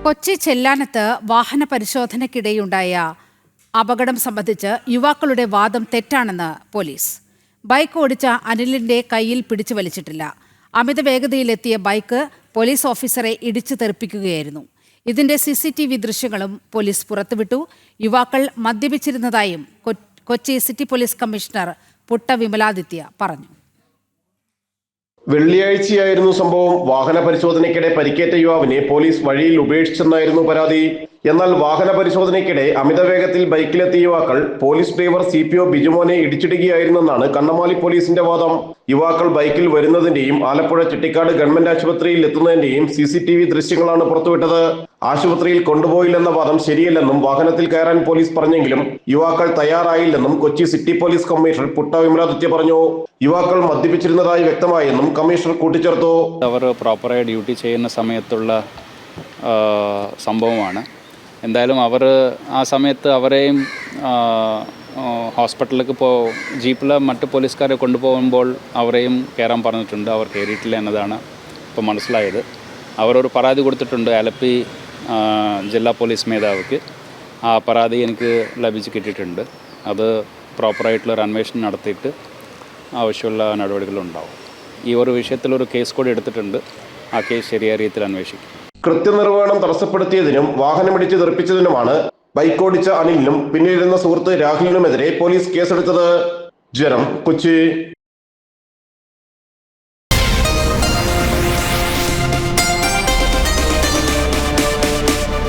കൊച്ചി ചെല്ലാനത്ത് വാഹന പരിശോധനയ്ക്കിടെയുണ്ടായ അപകടം സംബന്ധിച്ച് യുവാക്കളുടെ വാദം തെറ്റാണെന്ന് പോലീസ്. ബൈക്ക് ഓടിച്ച അനിലിന്റെ കയ്യിൽ പിടിച്ചു വലിച്ചിട്ടില്ല. അമിത വേഗതയിലെത്തിയ ബൈക്ക് പോലീസ് ഓഫീസറെ ഇടിച്ചു തെറിപ്പിക്കുകയായിരുന്നു. ഇതിന്റെ CCTV ദൃശ്യങ്ങളും പോലീസ് പുറത്തുവിട്ടു. യുവാക്കൾ മദ്യപിച്ചിരുന്നതായും Kochi city police commissioner Putta Vimaladitya പറഞ്ഞു. വെള്ളിയാഴ്ചയായിരുന്നു സംഭവം. വാഹന പരിശോധനയ്ക്കിടെ പരിക്കേറ്റ യുവാവിനെ പോലീസ് വഴിയിൽ ഉപേക്ഷിച്ചെന്നായിരുന്നു പരാതി. എന്നാൽ വാഹന പരിശോധനയ്ക്കിടെ അമിത വേഗത്തിൽ ബൈക്കിലെത്തിയ യുവാക്കൾ പോലീസ് ഡ്രൈവർ CPO ബിജുമോനെ ഇടിച്ചിടുകയായിരുന്നെന്നാണ് കണ്ണമാലി പോലീസിന്റെ വാദം. യുവാക്കൾ ബൈക്കിൽ വരുന്നതിന്റെയും ആലപ്പുഴ ചിട്ടിക്കാട് ഗവൺമെന്റ് ആശുപത്രിയിൽ എത്തുന്നതിന്റെയും CCTV ദൃശ്യങ്ങളാണ് പുറത്തുവിട്ടത്. ആശുപത്രിയിൽ കൊണ്ടുപോയില്ലെന്ന വാദം ശരിയല്ലെന്നും വാഹനത്തിൽ കയറാൻ പോലീസ് പറഞ്ഞെങ്കിലും യുവാക്കൾ തയ്യാറായില്ലെന്നും Kochi city police commissioner Putta Vimaladitya പറഞ്ഞു. യുവാക്കൾ മദ്യപിച്ചിരുന്നതായി വ്യക്തമായെന്നും കമ്മീഷണർ കൂട്ടിച്ചേർത്തു. അവർ പ്രോപ്പറായി ഡ്യൂട്ടി ചെയ്യുന്ന സമയത്തുള്ള സംഭവമാണ്. എന്തായാലും അവർ ആ സമയത്ത് അവരെയും ഹോസ്പിറ്റലിലേക്ക് ജീപ്പിൽ മറ്റ് പോലീസുകാരെ കൊണ്ടുപോകുമ്പോൾ അവരെയും കയറാൻ പറഞ്ഞിട്ടുണ്ട്. അവർ കയറിയിട്ടില്ല എന്നതാണ് ഇപ്പോൾ മനസ്സിലായത്. അവരൊരു പരാതി കൊടുത്തിട്ടുണ്ട് ആലപ്പി ജില്ലാ പോലീസ് മേധാവിക്ക്. ആ പരാതി എനിക്ക് ലഭിച്ച് കിട്ടിയിട്ടുണ്ട്. അത് പ്രോപ്പറായിട്ടുള്ളൊരു അന്വേഷണം നടത്തിയിട്ട് ആവശ്യമുള്ള നടപടികളുണ്ടാവും. ഈ ഒരു വിഷയത്തിലൊരു കേസ് കൂടി എടുത്തിട്ടുണ്ട്. ആ കേസ് ശരിയായ രീതിയിൽ അന്വേഷിക്കും. കൃത്യനിർവഹണം തടസ്സപ്പെടുത്തിയതിനും വാഹനമിടിച്ച് തെറിപ്പിച്ചതിനുമാണ് ബൈക്കോടിച്ച അനിലിനും പിന്നിലിരുന്ന സുഹൃത്ത് രാഹുലിനുമെതിരെ പോലീസ് കേസെടുത്തത്. ജനം, കൊച്ചി.